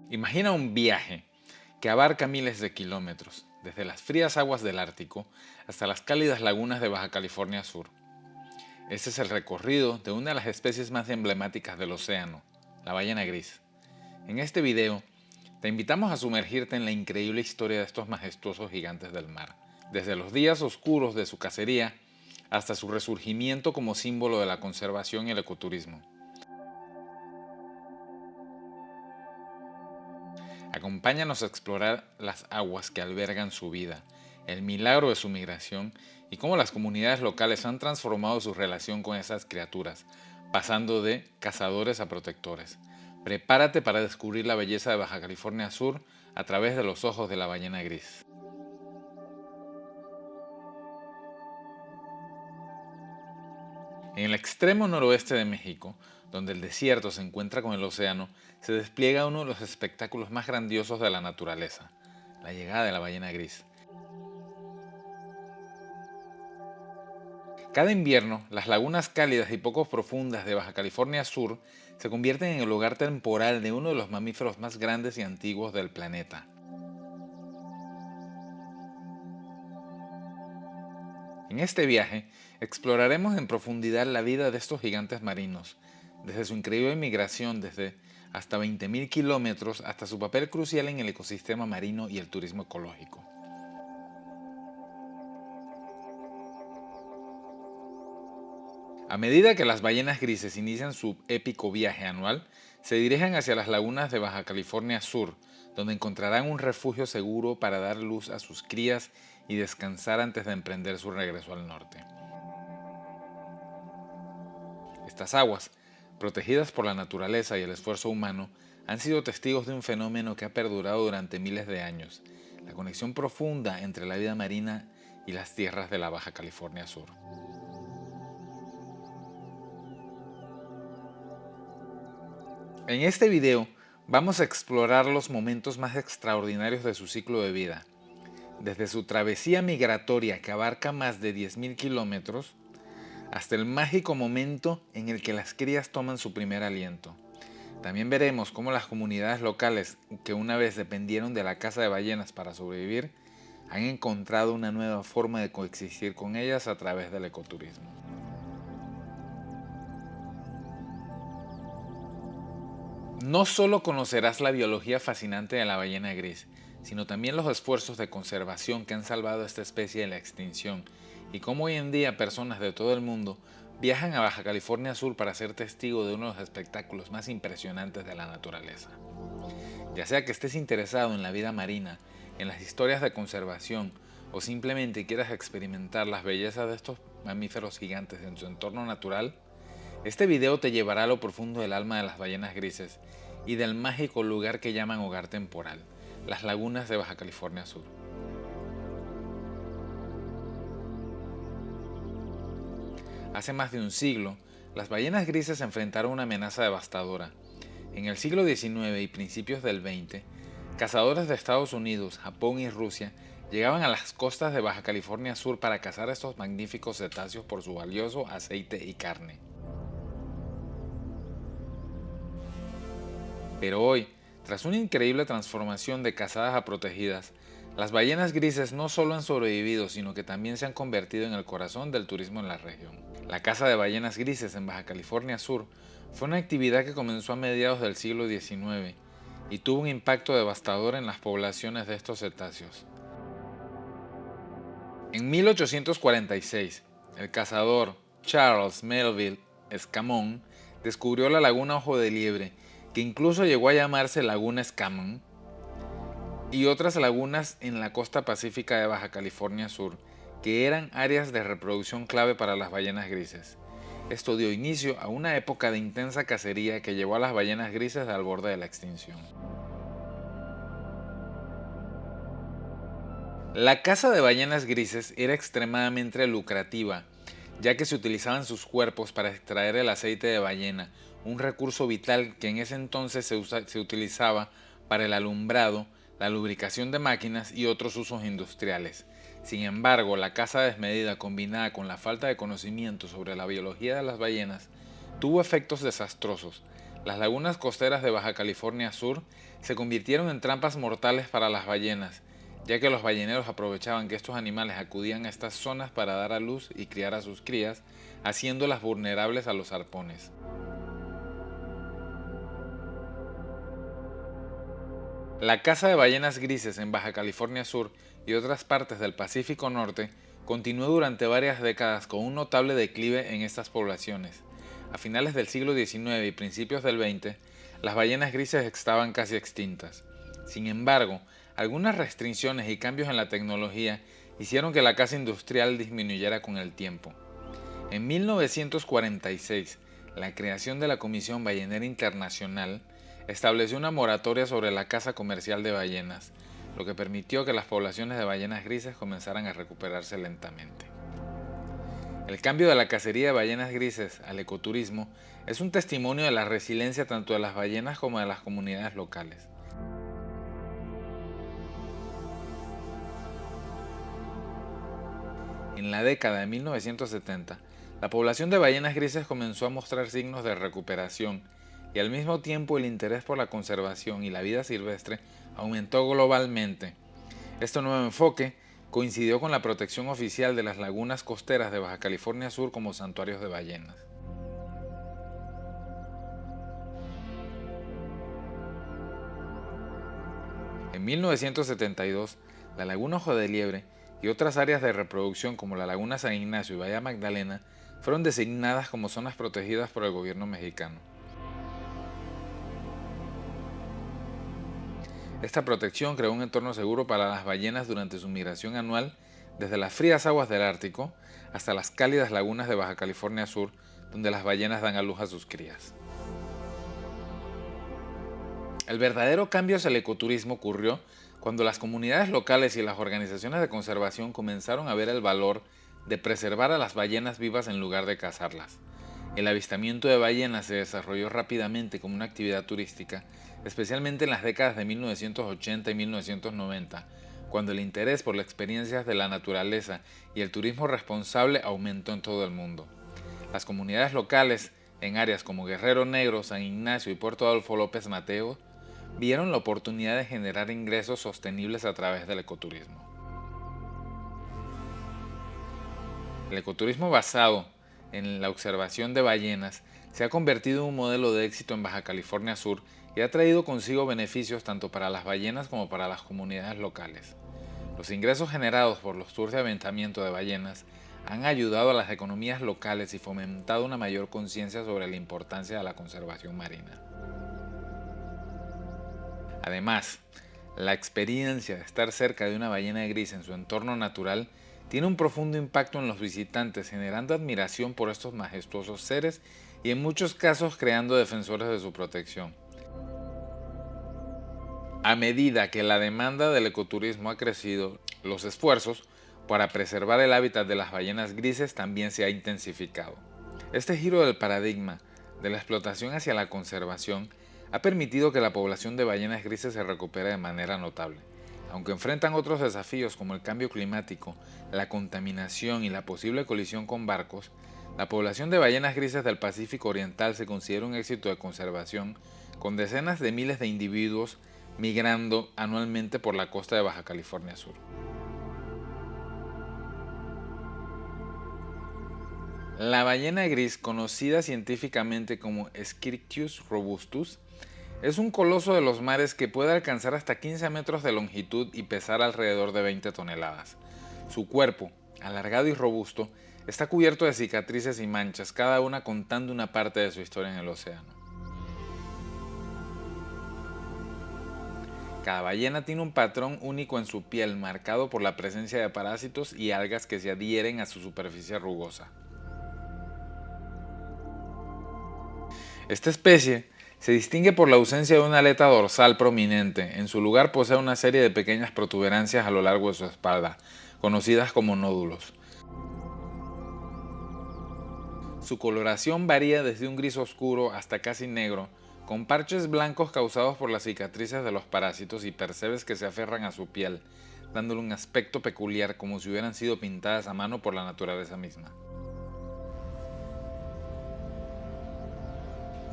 Imagina un viaje que abarca miles de kilómetros, desde las frías aguas del Ártico hasta las cálidas lagunas de Baja California Sur. Este es el recorrido de una de las especies más emblemáticas del océano, la ballena gris. En este video, te invitamos a sumergirte en la increíble historia de estos majestuosos gigantes del mar, desde los días oscuros de su cacería hasta su resurgimiento como símbolo de la conservación y el ecoturismo. Acompáñanos a explorar las aguas que albergan su vida, el milagro de su migración y cómo las comunidades locales han transformado su relación con esas criaturas, pasando de cazadores a protectores. Prepárate para descubrir la belleza de Baja California Sur a través de los ojos de la ballena gris. En el extremo noroeste de México, donde el desierto se encuentra con el océano, se despliega uno de los espectáculos más grandiosos de la naturaleza, la llegada de la ballena gris. Cada invierno, las lagunas cálidas y poco profundas de Baja California Sur se convierten en el hogar temporal de uno de los mamíferos más grandes y antiguos del planeta. En este viaje, exploraremos en profundidad la vida de estos gigantes marinos, desde su increíble migración desde hasta 20.000 kilómetros hasta su papel crucial en el ecosistema marino y el turismo ecológico. A medida que las ballenas grises inician su épico viaje anual, se dirigen hacia las lagunas de Baja California Sur, donde encontrarán un refugio seguro para dar luz a sus crías y descansar antes de emprender su regreso al norte. Estas aguas, protegidas por la naturaleza y el esfuerzo humano, han sido testigos de un fenómeno que ha perdurado durante miles de años, la conexión profunda entre la vida marina y las tierras de la Baja California Sur. En este video vamos a explorar los momentos más extraordinarios de su ciclo de vida, desde su travesía migratoria que abarca más de 10.000 kilómetros, hasta el mágico momento en el que las crías toman su primer aliento. También veremos cómo las comunidades locales que una vez dependieron de la caza de ballenas para sobrevivir, han encontrado una nueva forma de coexistir con ellas a través del ecoturismo. No solo conocerás la biología fascinante de la ballena gris, sino también los esfuerzos de conservación que han salvado a esta especie de la extinción y cómo hoy en día personas de todo el mundo viajan a Baja California Sur para ser testigo de uno de los espectáculos más impresionantes de la naturaleza. Ya sea que estés interesado en la vida marina, en las historias de conservación o simplemente quieras experimentar las bellezas de estos mamíferos gigantes en su entorno natural, este video te llevará a lo profundo del alma de las ballenas grises y del mágico lugar que llaman hogar temporal, las lagunas de Baja California Sur. Hace más de un siglo, las ballenas grises se enfrentaron a una amenaza devastadora. En el siglo XIX y principios del XX, cazadores de Estados Unidos, Japón y Rusia llegaban a las costas de Baja California Sur para cazar a estos magníficos cetáceos por su valioso aceite y carne. Pero hoy, tras una increíble transformación de cazadas a protegidas, las ballenas grises no solo han sobrevivido, sino que también se han convertido en el corazón del turismo en la región. La caza de ballenas grises en Baja California Sur fue una actividad que comenzó a mediados del siglo XIX y tuvo un impacto devastador en las poblaciones de estos cetáceos. En 1846, el cazador Charles Melville Escamón descubrió la laguna Ojo de Liebre, que incluso llegó a llamarse Laguna Escamón, y otras lagunas en la costa pacífica de Baja California Sur, que eran áreas de reproducción clave para las ballenas grises. Esto dio inicio a una época de intensa cacería que llevó a las ballenas grises al borde de la extinción. La caza de ballenas grises era extremadamente lucrativa, ya que se utilizaban sus cuerpos para extraer el aceite de ballena, un recurso vital que en ese entonces se utilizaba para el alumbrado, la lubricación de máquinas y otros usos industriales. Sin embargo, la caza desmedida combinada con la falta de conocimiento sobre la biología de las ballenas tuvo efectos desastrosos. Las lagunas costeras de Baja California Sur se convirtieron en trampas mortales para las ballenas, ya que los balleneros aprovechaban que estos animales acudían a estas zonas para dar a luz y criar a sus crías, haciéndolas vulnerables a los arpones. La caza de ballenas grises en Baja California Sur y otras partes del Pacífico Norte continuó durante varias décadas con un notable declive en estas poblaciones. A finales del siglo XIX y principios del XX, las ballenas grises estaban casi extintas. Sin embargo, algunas restricciones y cambios en la tecnología hicieron que la caza industrial disminuyera con el tiempo. En 1946, la creación de la Comisión Ballenera Internacional estableció una moratoria sobre la caza comercial de ballenas, lo que permitió que las poblaciones de ballenas grises comenzaran a recuperarse lentamente. El cambio de la cacería de ballenas grises al ecoturismo es un testimonio de la resiliencia tanto de las ballenas como de las comunidades locales. En la década de 1970, la población de ballenas grises comenzó a mostrar signos de recuperación y al mismo tiempo el interés por la conservación y la vida silvestre aumentó globalmente. Este nuevo enfoque coincidió con la protección oficial de las lagunas costeras de Baja California Sur como santuarios de ballenas. En 1972, la laguna Ojo de Liebre y otras áreas de reproducción como la laguna San Ignacio y Bahía Magdalena fueron designadas como zonas protegidas por el gobierno mexicano. Esta protección creó un entorno seguro para las ballenas durante su migración anual desde las frías aguas del Ártico hasta las cálidas lagunas de Baja California Sur, donde las ballenas dan a luz a sus crías. El verdadero cambio hacia el ecoturismo ocurrió cuando las comunidades locales y las organizaciones de conservación comenzaron a ver el valor de preservar a las ballenas vivas en lugar de cazarlas. El avistamiento de ballenas se desarrolló rápidamente como una actividad turística, especialmente en las décadas de 1980 y 1990, cuando el interés por las experiencias de la naturaleza y el turismo responsable aumentó en todo el mundo. Las comunidades locales, en áreas como Guerrero Negro, San Ignacio y Puerto Adolfo López Mateo, vieron la oportunidad de generar ingresos sostenibles a través del ecoturismo. El ecoturismo basado en la observación de ballenas se ha convertido en un modelo de éxito en Baja California Sur y ha traído consigo beneficios tanto para las ballenas como para las comunidades locales. Los ingresos generados por los tours de avistamiento de ballenas han ayudado a las economías locales y fomentado una mayor conciencia sobre la importancia de la conservación marina. Además, la experiencia de estar cerca de una ballena gris en su entorno natural tiene un profundo impacto en los visitantes, generando admiración por estos majestuosos seres y en muchos casos creando defensores de su protección. A medida que la demanda del ecoturismo ha crecido, los esfuerzos para preservar el hábitat de las ballenas grises también se ha intensificado. Este giro del paradigma de la explotación hacia la conservación ha permitido que la población de ballenas grises se recupere de manera notable. Aunque enfrentan otros desafíos como el cambio climático, la contaminación y la posible colisión con barcos, la población de ballenas grises del Pacífico Oriental se considera un éxito de conservación, con decenas de miles de individuos migrando anualmente por la costa de Baja California Sur. La ballena gris, conocida científicamente como Schiricus robustus, es un coloso de los mares que puede alcanzar hasta 15 metros de longitud y pesar alrededor de 20 toneladas. Su cuerpo, alargado y robusto, está cubierto de cicatrices y manchas, cada una contando una parte de su historia en el océano. Cada ballena tiene un patrón único en su piel, marcado por la presencia de parásitos y algas que se adhieren a su superficie rugosa. Esta especie se distingue por la ausencia de una aleta dorsal prominente. En su lugar posee una serie de pequeñas protuberancias a lo largo de su espalda, conocidas como nódulos. Su coloración varía desde un gris oscuro hasta casi negro, con parches blancos causados por las cicatrices de los parásitos y percebes que se aferran a su piel, dándole un aspecto peculiar como si hubieran sido pintadas a mano por la naturaleza misma.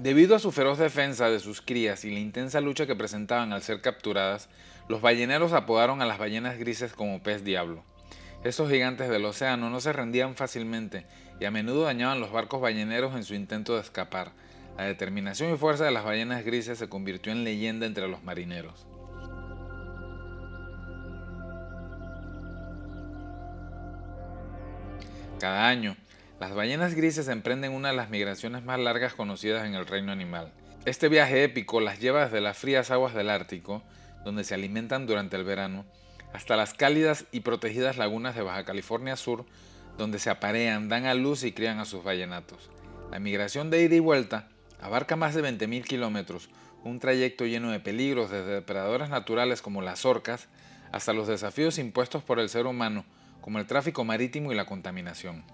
Debido a su feroz defensa de sus crías y la intensa lucha que presentaban al ser capturadas, los balleneros apodaron a las ballenas grises como pez diablo. Estos gigantes del océano no se rendían fácilmente y a menudo dañaban los barcos balleneros en su intento de escapar. La determinación y fuerza de las ballenas grises se convirtió en leyenda entre los marineros. Cada año, las ballenas grises emprenden una de las migraciones más largas conocidas en el reino animal. Este viaje épico las lleva desde las frías aguas del Ártico, donde se alimentan durante el verano, hasta las cálidas y protegidas lagunas de Baja California Sur, donde se aparean, dan a luz y crían a sus ballenatos. La migración de ida y vuelta abarca más de 20.000 kilómetros, un trayecto lleno de peligros desde depredadores naturales como las orcas hasta los desafíos impuestos por el ser humano, como el tráfico marítimo y la contaminación.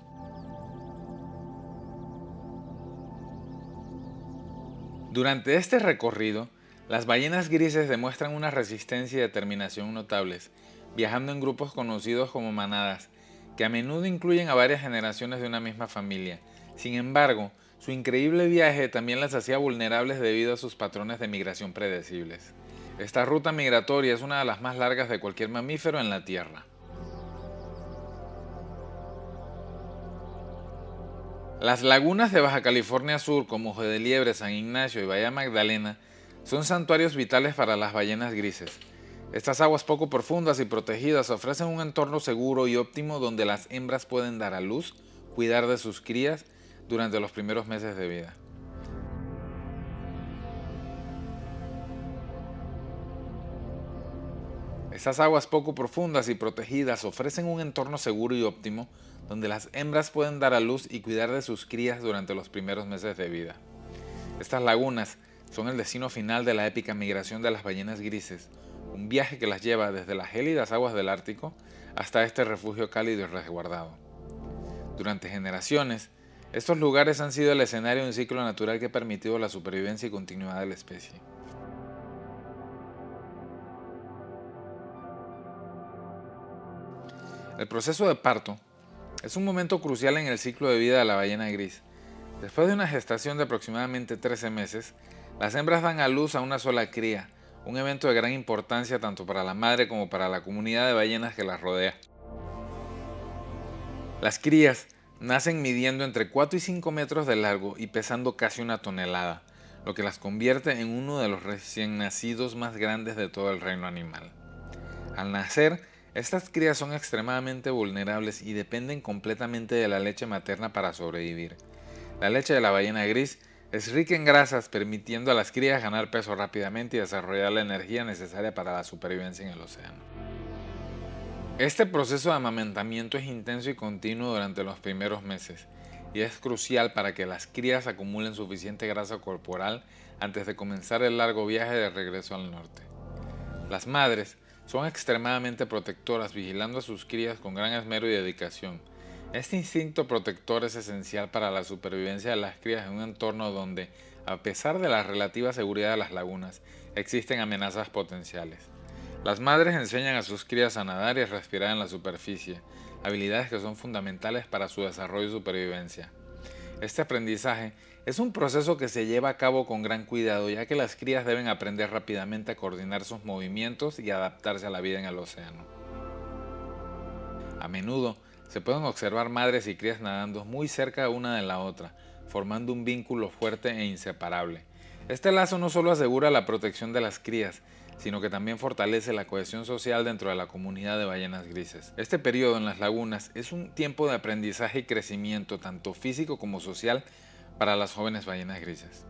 Durante este recorrido, las ballenas grises demuestran una resistencia y determinación notables, viajando en grupos conocidos como manadas, que a menudo incluyen a varias generaciones de una misma familia. Sin embargo, su increíble viaje también las hacía vulnerables debido a sus patrones de migración predecibles. Esta ruta migratoria es una de las más largas de cualquier mamífero en la Tierra. Las lagunas de Baja California Sur, como Ojo de Liebre, San Ignacio y Bahía Magdalena, son santuarios vitales para las ballenas grises. Estas aguas poco profundas y protegidas ofrecen un entorno seguro y óptimo donde las hembras pueden dar a luz, cuidar de sus crías durante los primeros meses de vida. Estas aguas poco profundas y protegidas ofrecen un entorno seguro y óptimo donde las hembras pueden dar a luz y cuidar de sus crías durante los primeros meses de vida. Estas lagunas son el destino final de la épica migración de las ballenas grises, un viaje que las lleva desde las gélidas aguas del Ártico hasta este refugio cálido y resguardado. Durante generaciones, estos lugares han sido el escenario de un ciclo natural que ha permitido la supervivencia y continuidad de la especie. El proceso de parto es un momento crucial en el ciclo de vida de la ballena gris. Después de una gestación de aproximadamente 13 meses, las hembras dan a luz a una sola cría, un evento de gran importancia tanto para la madre como para la comunidad de ballenas que las rodea. Las crías nacen midiendo entre 4 y 5 metros de largo y pesando casi una tonelada, lo que las convierte en uno de los recién nacidos más grandes de todo el reino animal. Al nacer, estas crías son extremadamente vulnerables y dependen completamente de la leche materna para sobrevivir. La leche de la ballena gris es rica en grasas, permitiendo a las crías ganar peso rápidamente y desarrollar la energía necesaria para la supervivencia en el océano. Este proceso de amamantamiento es intenso y continuo durante los primeros meses y es crucial para que las crías acumulen suficiente grasa corporal antes de comenzar el largo viaje de regreso al norte. Las madres son extremadamente protectoras, vigilando a sus crías con gran esmero y dedicación. Este instinto protector es esencial para la supervivencia de las crías en un entorno donde, a pesar de la relativa seguridad de las lagunas, existen amenazas potenciales. Las madres enseñan a sus crías a nadar y a respirar en la superficie, habilidades que son fundamentales para su desarrollo y supervivencia. Este aprendizaje es un proceso que se lleva a cabo con gran cuidado, ya que las crías deben aprender rápidamente a coordinar sus movimientos y adaptarse a la vida en el océano. A menudo se pueden observar madres y crías nadando muy cerca una de la otra, formando un vínculo fuerte e inseparable. Este lazo no solo asegura la protección de las crías, sino que también fortalece la cohesión social dentro de la comunidad de ballenas grises. Este periodo en las lagunas es un tiempo de aprendizaje y crecimiento tanto físico como social para las jóvenes ballenas grises.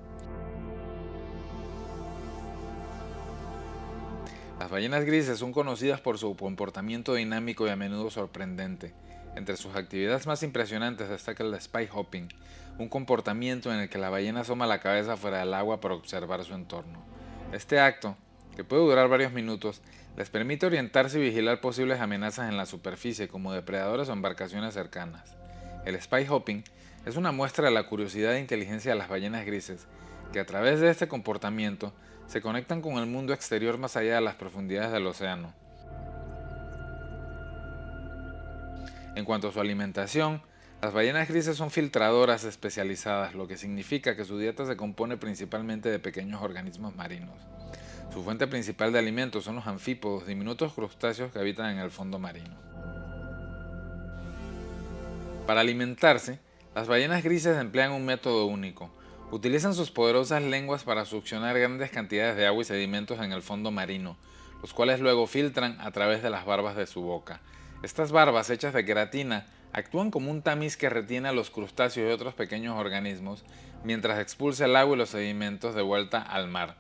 Las ballenas grises son conocidas por su comportamiento dinámico y a menudo sorprendente. Entre sus actividades más impresionantes destaca el spike hopping, un comportamiento en el que la ballena asoma la cabeza fuera del agua para observar su entorno. Este acto, que puede durar varios minutos, les permite orientarse y vigilar posibles amenazas en la superficie como depredadores o embarcaciones cercanas. El spike hopping es una muestra de la curiosidad e inteligencia de las ballenas grises, que a través de este comportamiento se conectan con el mundo exterior más allá de las profundidades del océano. En cuanto a su alimentación, Las ballenas grises son filtradoras especializadas, lo que significa que su dieta se compone principalmente de pequeños organismos marinos. Su fuente principal de alimentos son los anfípodos, diminutos crustáceos que habitan en el fondo marino. Para alimentarse, las ballenas grises emplean un método único. Utilizan sus poderosas lenguas para succionar grandes cantidades de agua y sedimentos en el fondo marino, los cuales luego filtran a través de las barbas de su boca. Estas barbas, hechas de queratina, actúan como un tamiz que retiene a los crustáceos y otros pequeños organismos mientras expulsa el agua y los sedimentos de vuelta al mar.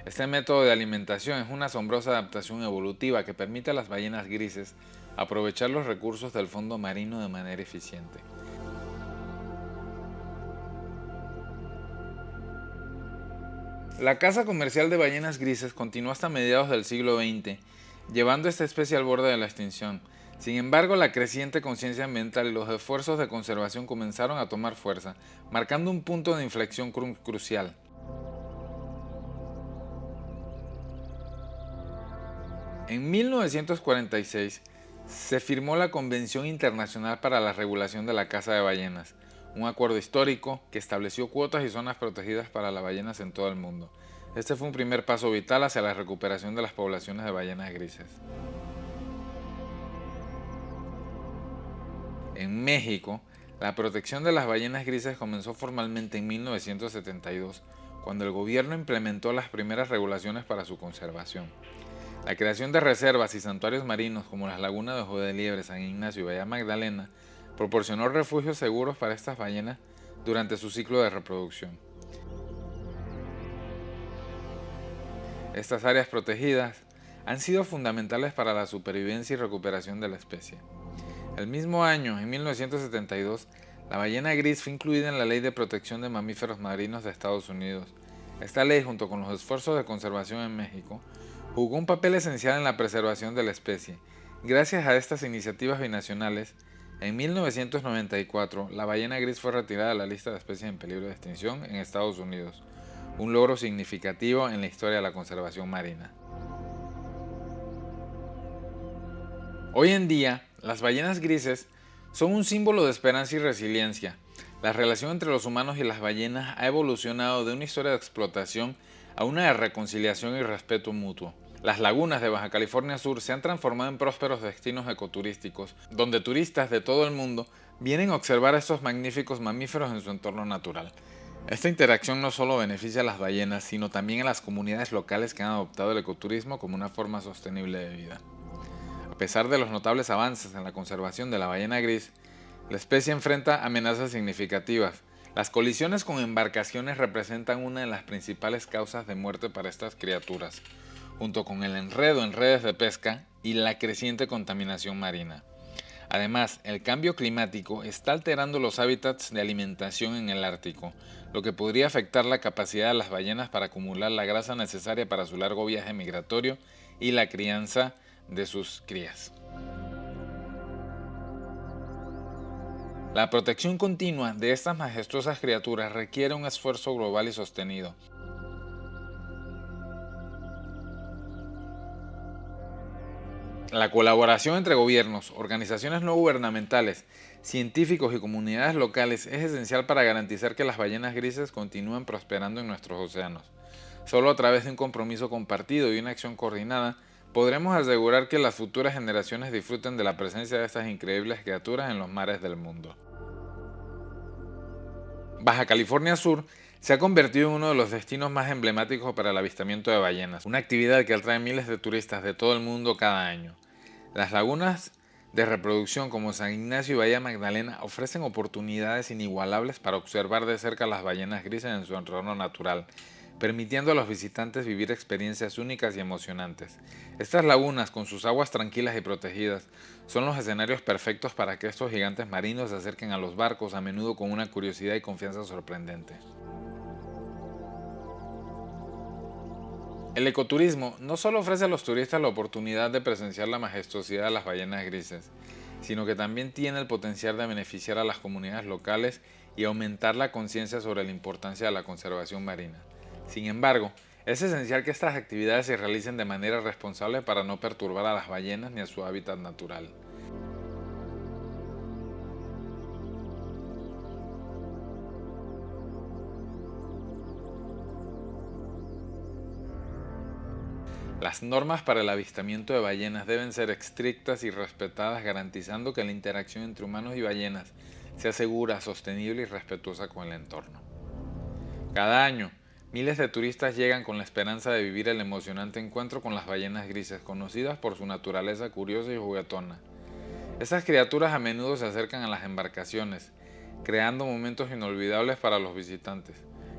Este método de alimentación es una asombrosa adaptación evolutiva que permite a las ballenas grises aprovechar los recursos del fondo marino de manera eficiente. La caza comercial de ballenas grises continuó hasta mediados del siglo XX, llevando esta especie al borde de la extinción. Sin embargo, la creciente conciencia ambiental y los esfuerzos de conservación comenzaron a tomar fuerza, marcando un punto de inflexión crucial. En 1946 se firmó la Convención Internacional para la Regulación de la Caza de Ballenas, un acuerdo histórico que estableció cuotas y zonas protegidas para las ballenas en todo el mundo. Este fue un primer paso vital hacia la recuperación de las poblaciones de ballenas grises. En México, la protección de las ballenas grises comenzó formalmente en 1972, cuando el gobierno implementó las primeras regulaciones para su conservación. La creación de reservas y santuarios marinos como las lagunas de Ojo de Liebre, San Ignacio y Bahía Magdalena proporcionó refugios seguros para estas ballenas durante su ciclo de reproducción. Estas áreas protegidas han sido fundamentales para la supervivencia y recuperación de la especie. El mismo año, en 1972, la ballena gris fue incluida en la Ley de Protección de Mamíferos Marinos de Estados Unidos. Esta ley, junto con los esfuerzos de conservación en México, jugó un papel esencial en la preservación de la especie. Gracias a estas iniciativas binacionales, en 1994, la ballena gris fue retirada de la lista de especies en peligro de extinción en Estados Unidos, un logro significativo en la historia de la conservación marina. Hoy en día, las ballenas grises son un símbolo de esperanza y resiliencia. La relación entre los humanos y las ballenas ha evolucionado de una historia de explotación a una de reconciliación y respeto mutuo. Las lagunas de Baja California Sur se han transformado en prósperos destinos ecoturísticos, donde turistas de todo el mundo vienen a observar a estos magníficos mamíferos en su entorno natural. Esta interacción no solo beneficia a las ballenas, sino también a las comunidades locales que han adoptado el ecoturismo como una forma sostenible de vida. A pesar de los notables avances en la conservación de la ballena gris, la especie enfrenta amenazas significativas. Las colisiones con embarcaciones representan una de las principales causas de muerte para estas criaturas, junto con el enredo en redes de pesca y la creciente contaminación marina. Además, el cambio climático está alterando los hábitats de alimentación en el Ártico, lo que podría afectar la capacidad de las ballenas para acumular la grasa necesaria para su largo viaje migratorio y la crianza de sus crías. La protección continua de estas majestuosas criaturas requiere un esfuerzo global y sostenido. La colaboración entre gobiernos, organizaciones no gubernamentales, científicos y comunidades locales es esencial para garantizar que las ballenas grises continúen prosperando en nuestros océanos. Solo a través de un compromiso compartido y una acción coordinada podremos asegurar que las futuras generaciones disfruten de la presencia de estas increíbles criaturas en los mares del mundo. Baja California Sur se ha convertido en uno de los destinos más emblemáticos para el avistamiento de ballenas, una actividad que atrae miles de turistas de todo el mundo cada año. Las lagunas de reproducción como San Ignacio y Bahía Magdalena ofrecen oportunidades inigualables para observar de cerca las ballenas grises en su entorno natural, permitiendo a los visitantes vivir experiencias únicas y emocionantes. Estas lagunas, con sus aguas tranquilas y protegidas, son los escenarios perfectos para que estos gigantes marinos se acerquen a los barcos, a menudo con una curiosidad y confianza sorprendente. El ecoturismo no solo ofrece a los turistas la oportunidad de presenciar la majestuosidad de las ballenas grises, sino que también tiene el potencial de beneficiar a las comunidades locales y aumentar la conciencia sobre la importancia de la conservación marina. Sin embargo, es esencial que estas actividades se realicen de manera responsable para no perturbar a las ballenas ni a su hábitat natural. Las normas para el avistamiento de ballenas deben ser estrictas y respetadas, garantizando que la interacción entre humanos y ballenas sea segura, sostenible y respetuosa con el entorno. Cada año, miles de turistas llegan con la esperanza de vivir el emocionante encuentro con las ballenas grises, conocidas por su naturaleza curiosa y juguetona. Estas criaturas a menudo se acercan a las embarcaciones, creando momentos inolvidables para los visitantes.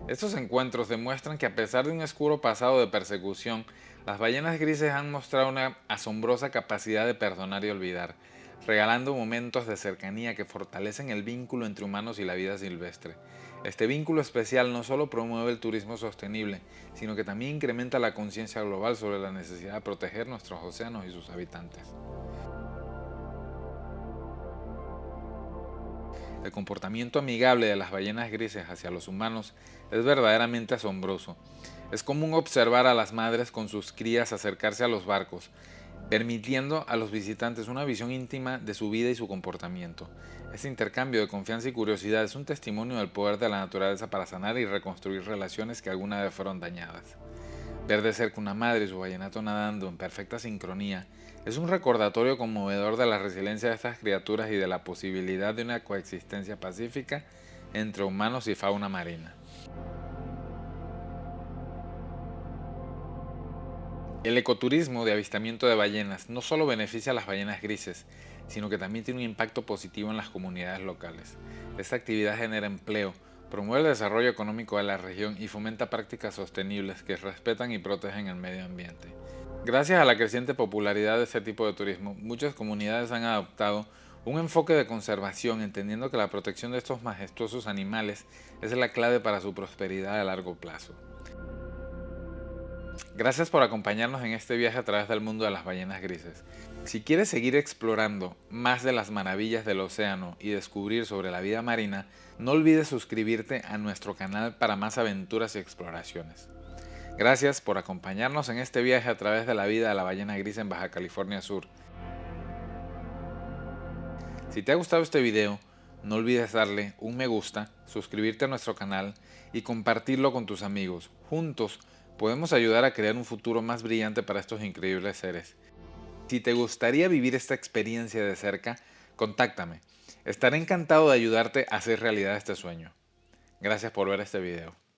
Estos encuentros demuestran que a pesar de un oscuro pasado de persecución, las ballenas grises han mostrado una asombrosa capacidad de perdonar y olvidar, regalando momentos de cercanía que fortalecen el vínculo entre humanos y la vida silvestre. Este vínculo especial no solo promueve el turismo sostenible, sino que también incrementa la conciencia global sobre la necesidad de proteger nuestros océanos y sus habitantes. El comportamiento amigable de las ballenas grises hacia los humanos es verdaderamente asombroso. Es común observar a las madres con sus crías acercarse a los barcos, permitiendo a los visitantes una visión íntima de su vida y su comportamiento. Este intercambio de confianza y curiosidad es un testimonio del poder de la naturaleza para sanar y reconstruir relaciones que alguna vez fueron dañadas. Ver de cerca una madre y su vallenato nadando en perfecta sincronía es un recordatorio conmovedor de la resiliencia de estas criaturas y de la posibilidad de una coexistencia pacífica entre humanos y fauna marina. El ecoturismo de avistamiento de ballenas no solo beneficia a las ballenas grises, sino que también tiene un impacto positivo en las comunidades locales. Esta actividad genera empleo, promueve el desarrollo económico de la región y fomenta prácticas sostenibles que respetan y protegen el medio ambiente. Gracias a la creciente popularidad de este tipo de turismo, muchas comunidades han adoptado un enfoque de conservación, entendiendo que la protección de estos majestuosos animales es la clave para su prosperidad a largo plazo. Gracias por acompañarnos en este viaje a través del mundo de las ballenas grises. Si quieres seguir explorando más de las maravillas del océano y descubrir sobre la vida marina, no olvides suscribirte a nuestro canal para más aventuras y exploraciones. Gracias por acompañarnos en este viaje a través de la vida de la ballena gris en Baja California Sur. Si te ha gustado este video, no olvides darle un me gusta, suscribirte a nuestro canal y compartirlo con tus amigos. Juntos podemos ayudar a crear un futuro más brillante para estos increíbles seres. Si te gustaría vivir esta experiencia de cerca, contáctame. Estaré encantado de ayudarte a hacer realidad este sueño. Gracias por ver este video.